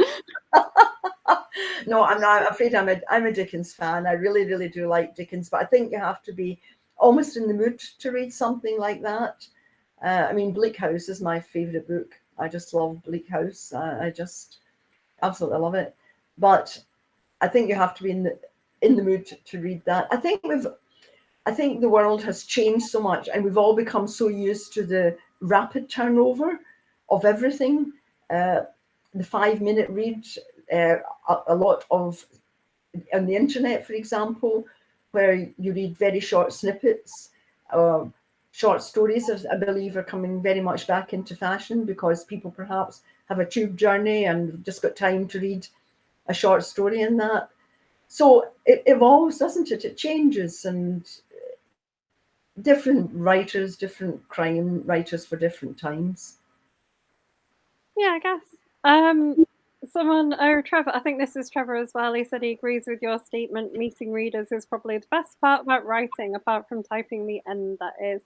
Speaker 2: No, I'm not. I'm afraid I'm a Dickens fan. I really, really do like Dickens, but I think you have to be almost in the mood to read something like that. I mean, Bleak House is my favorite book. I just love Bleak House. I just absolutely love it. But I think you have to be in the mood to read that. I think the world has changed so much, and we've all become so used to the rapid turnover of everything. The 5-minute read, a lot of on the internet, for example, where you read very short snippets. Short stories, I believe, are coming very much back into fashion because people perhaps have a tube journey and just got time to read a short story in that. So it evolves, doesn't it? It changes, and different writers, different crime writers for different times.
Speaker 1: Yeah, I guess. Trevor, I think this is Trevor as well. He said he agrees with your statement. Meeting readers is probably the best part about writing, apart from typing the end, that is.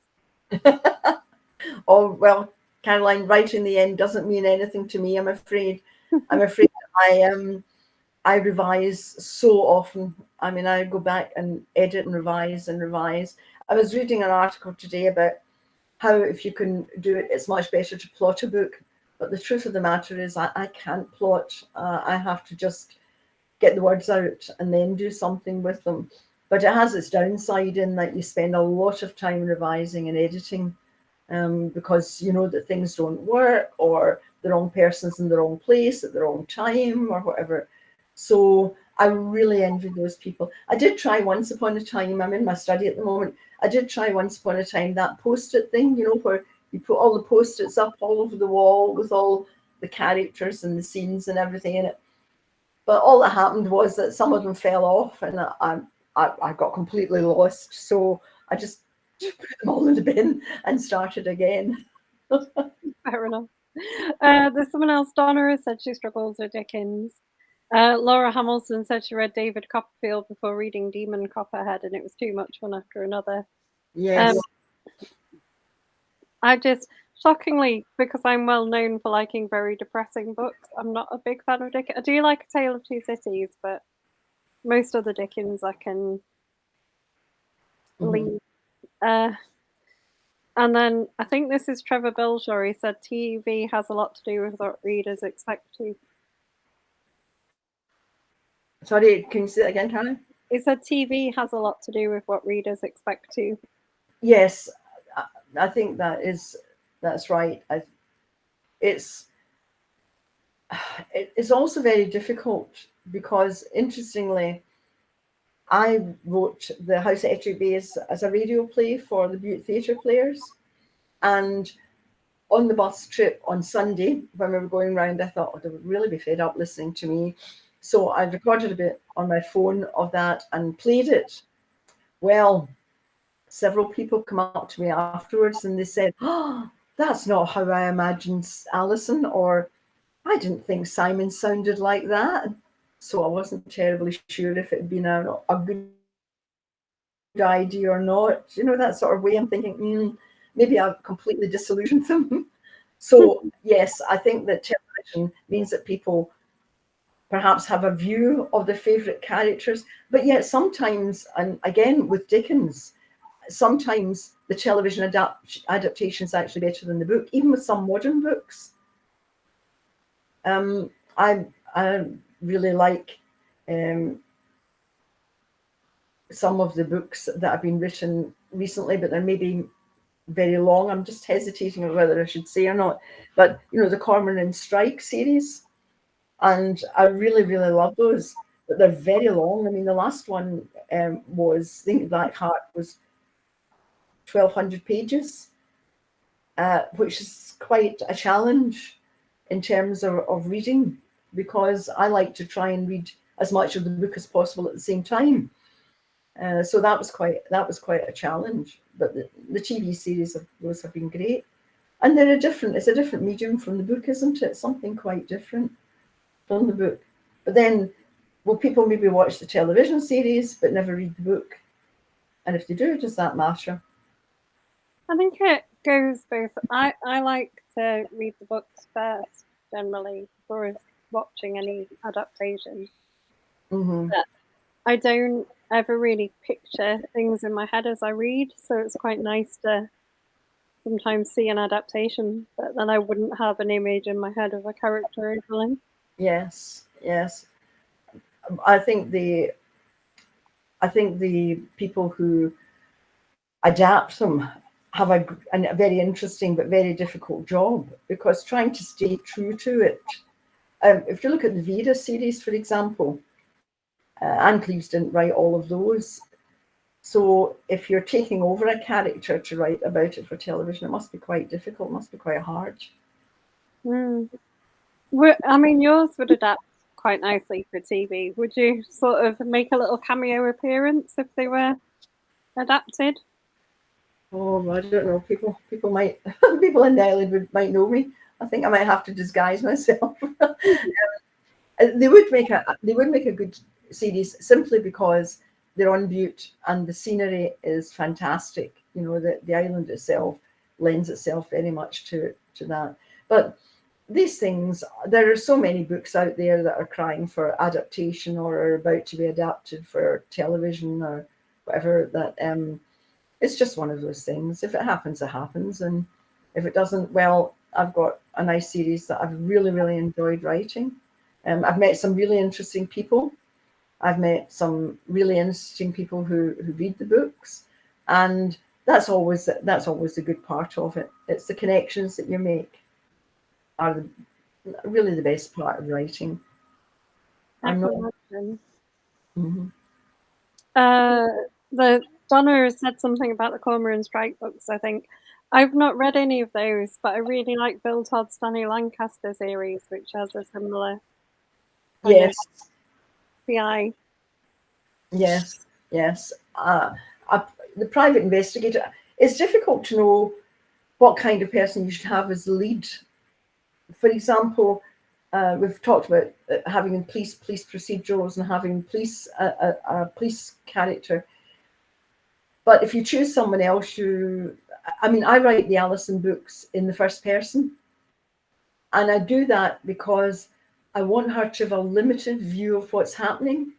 Speaker 2: Oh, well, Caroline, writing the end doesn't mean anything to me, I'm afraid. I'm afraid I revise so often. I mean, I go back and edit and revise and revise. I was reading an article today about how if you can do it, it's much better to plot a book. But the truth of the matter is I can't plot. I have to just get the words out and then do something with them. But it has its downside in that you spend a lot of time revising and editing because you know that things don't work, or the wrong person's in the wrong place at the wrong time, or whatever. So I really envy those people. I did try once upon a time. I'm in my study at the moment. I did try once upon a time that post-it thing, you know, where you put all the post-its up all over the wall with all the characters and the scenes and everything in it. But all that happened was that some of them fell off, and I got completely lost. So I just put them all in the bin and started again.
Speaker 1: Fair enough. There's someone else. Donna has said she struggles with Dickens. Laura Hamilton said she read David Copperfield before reading Demon Copperhead, and it was too much one after another.
Speaker 2: Yes.
Speaker 1: I just, shockingly, because I'm well known for liking very depressing books, I'm not a big fan of Dickens. I do like A Tale of Two Cities, but most of the Dickens I can leave. And then I think this is Trevor Bilshaw. He said TV has a lot to do with what readers expect to.
Speaker 2: Sorry, can you say that again, Karen?
Speaker 1: He said TV has a lot to do with what readers expect to.
Speaker 2: Yes, I think that's right. It's also very difficult because, interestingly, I wrote The House at Ettrick Bay as a radio play for the Butte Theatre Players, and on the bus trip on Sunday when we were going round, I thought, oh, they would really be fed up listening to me. So I recorded a bit on my phone of that and played it. Well, several people come up to me afterwards and they said, oh, that's not how I imagined Alison, or I didn't think Simon sounded like that. So I wasn't terribly sure if it had been a good idea or not. You know, that sort of way. I'm thinking, maybe I've completely disillusioned them. So yes, I think that television means that people perhaps have a view of their favourite characters, but yet sometimes, and again with Dickens, sometimes the television adaptation is actually better than the book, even with some modern books. I really like some of the books that have been written recently, but they're maybe very long. I'm just hesitating on whether I should say or not. But, you know, the Cormoran Strike series, and I really, really love those. But they're very long. I mean, the last one was, I think Black Heart was 1,200 pages, which is quite a challenge in terms of reading, because I like to try and read as much of the book as possible at the same time. So that was quite a challenge. But the TV series of those have been great, and it's a different medium from the book, isn't it? Something quite different from the book. But then, will people maybe watch the television series but never read the book? And if they do, does that matter?
Speaker 1: I think it goes both. I like to read the books first, generally, before watching any adaptation. But I don't ever really picture things in my head as I read, so it's quite nice to sometimes see an adaptation, but then I wouldn't have an image in my head of a character overly.
Speaker 2: Yes. I think the people who adapt them have a very interesting but very difficult job, because trying to stay true to it. If you look at the Vera series, for example, Anne Cleves didn't write all of those. So if you're taking over a character to write about it for television, it must be quite difficult, it must be quite hard.
Speaker 1: I mean, yours would adapt quite nicely for TV. Would you sort of make a little cameo appearance if they were adapted?
Speaker 2: Oh, I don't know. People might people in the island might know me. I think I might have to disguise myself. They would make a good series simply because they're on Butte and the scenery is fantastic. You know, the island itself lends itself very much to that. But these things, there are so many books out there that are crying for adaptation or are about to be adapted for television or whatever, that it's just one of those things. If it happens, it happens. And if it doesn't, well, I've got a nice series that I've really, really enjoyed writing. I've met some really interesting people. I've met some really interesting people who read the books. And that's always the good part of it. It's the connections that you make are really the best part of writing.
Speaker 1: The Donna said something about the Cormoran Strike books, I think. I've not read any of those, but I really like Bill Todd's Stanley Lancaster series, which has a similar
Speaker 2: yes
Speaker 1: CI.
Speaker 2: Yes. The Private Investigator. It's difficult to know what kind of person you should have as the lead. For example, we've talked about having police procedurals and having a police character. But if you choose someone else, I write the Alison books in the first person. And I do that because I want her to have a limited view of what's happening,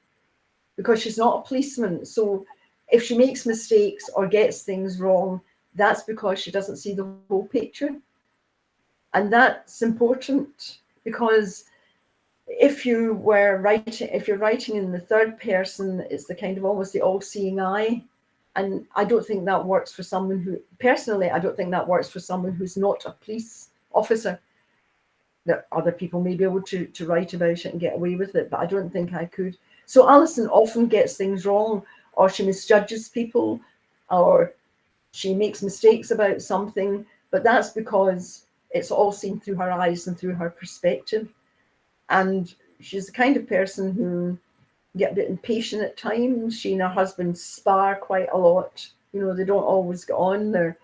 Speaker 2: because she's not a policeman. So if she makes mistakes or gets things wrong, that's because she doesn't see the whole picture. And that's important, because if you're writing in the third person, it's the kind of almost the all-seeing eye. And I don't think that works for someone I don't think that works for someone who's not a police officer. That other people may be able to write about it and get away with it, but I don't think I could. So Alison often gets things wrong, or she misjudges people, or she makes mistakes about something, but that's because it's all seen through her eyes and through her perspective. And she's the kind of person who get a bit impatient at times. She and her husband spar quite a lot. You know, they don't always get on. They're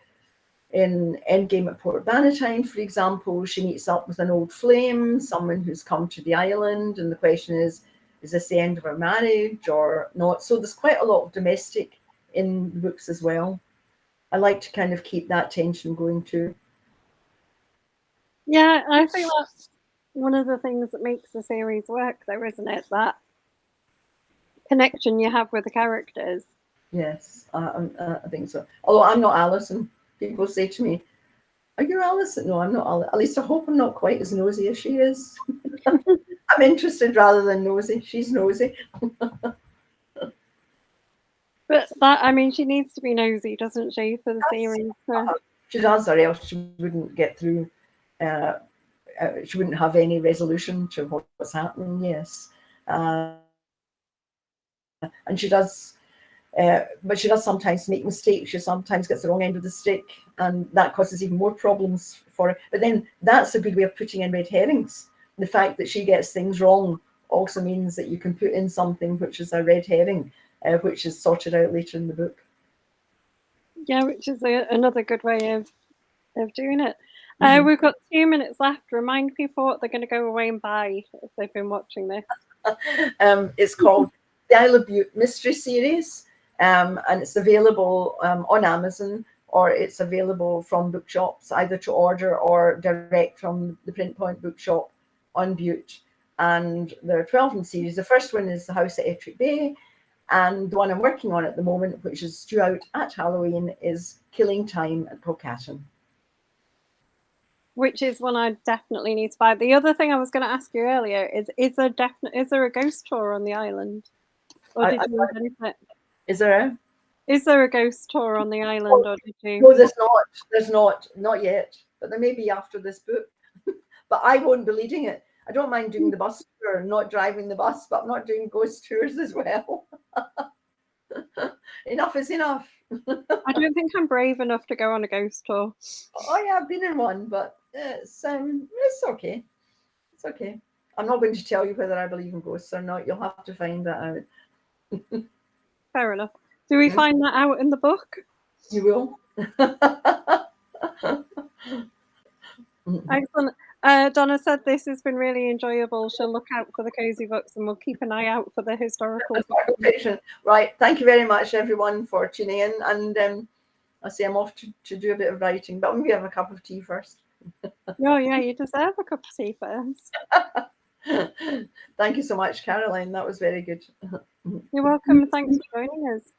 Speaker 2: in Endgame at Port Bannatyne, for example. She meets up with an old flame, someone who's come to the island, and the question is this the end of her marriage or not? So there's quite a lot of domestic in the books as well. I like to kind of keep that tension going too.
Speaker 1: Yeah, I think that's one of the things that makes the series work, though, isn't it? That connection you have with the characters.
Speaker 2: Yes, I think so. Although I'm not Alison. People say to me, "Are you Alison?" No, I'm not Alison. At least I hope I'm not quite as nosy as she is. I'm interested rather than nosy. She's nosy.
Speaker 1: But that, she needs to be nosy, doesn't she, for the series?
Speaker 2: She does, or else she wouldn't get through. She wouldn't have any resolution to what's happening. Yes, and she does. But she does sometimes make mistakes. She sometimes gets the wrong end of the stick, and that causes even more problems for her. But then that's a good way of putting in red herrings. The fact that she gets things wrong also means that you can put in something which is a red herring, which is sorted out later in the book.
Speaker 1: Yeah, which is another good way of doing it. We've got 2 minutes left. Remind people what they're going to go away and buy if they've been watching this.
Speaker 2: It's called the Isle of Bute Mystery Series. And it's available on Amazon, or it's available from bookshops, either to order or direct from the Print Point bookshop on Bute. And there are 12 in series. The first one is The House at Ettrick Bay, and the one I'm working on at the moment, which is due out at Halloween, is Killing Time at Pocatton.
Speaker 1: Which is one I definitely need to buy. The other thing I was going to ask you earlier is there a ghost tour on the island? Or did you invent it?
Speaker 2: Is there
Speaker 1: a ghost tour on the island, or did you?
Speaker 2: No, there's not. There's not yet. But there may be after this book. But I won't be leading it. I don't mind doing the bus tour and not driving the bus, but I'm not doing ghost tours as well. Enough is enough.
Speaker 1: I don't think I'm brave enough to go on a ghost tour.
Speaker 2: Oh yeah, I've been in one, but it's okay. It's okay. I'm not going to tell you whether I believe in ghosts or not. You'll have to find that out.
Speaker 1: Fair enough. Do we find that out in the book?
Speaker 2: You will.
Speaker 1: Excellent. Donna said this has been really enjoyable. She'll look out for the cozy books, and we'll keep an eye out for the historical
Speaker 2: fiction. Right. Thank you very much, everyone, for tuning in. And I say I'm off to do a bit of writing, but I'm going to have a cup of tea first.
Speaker 1: Oh, yeah, you deserve a cup of tea first.
Speaker 2: Thank you so much, Caroline. That was very good.
Speaker 1: You're welcome. Thanks for joining us.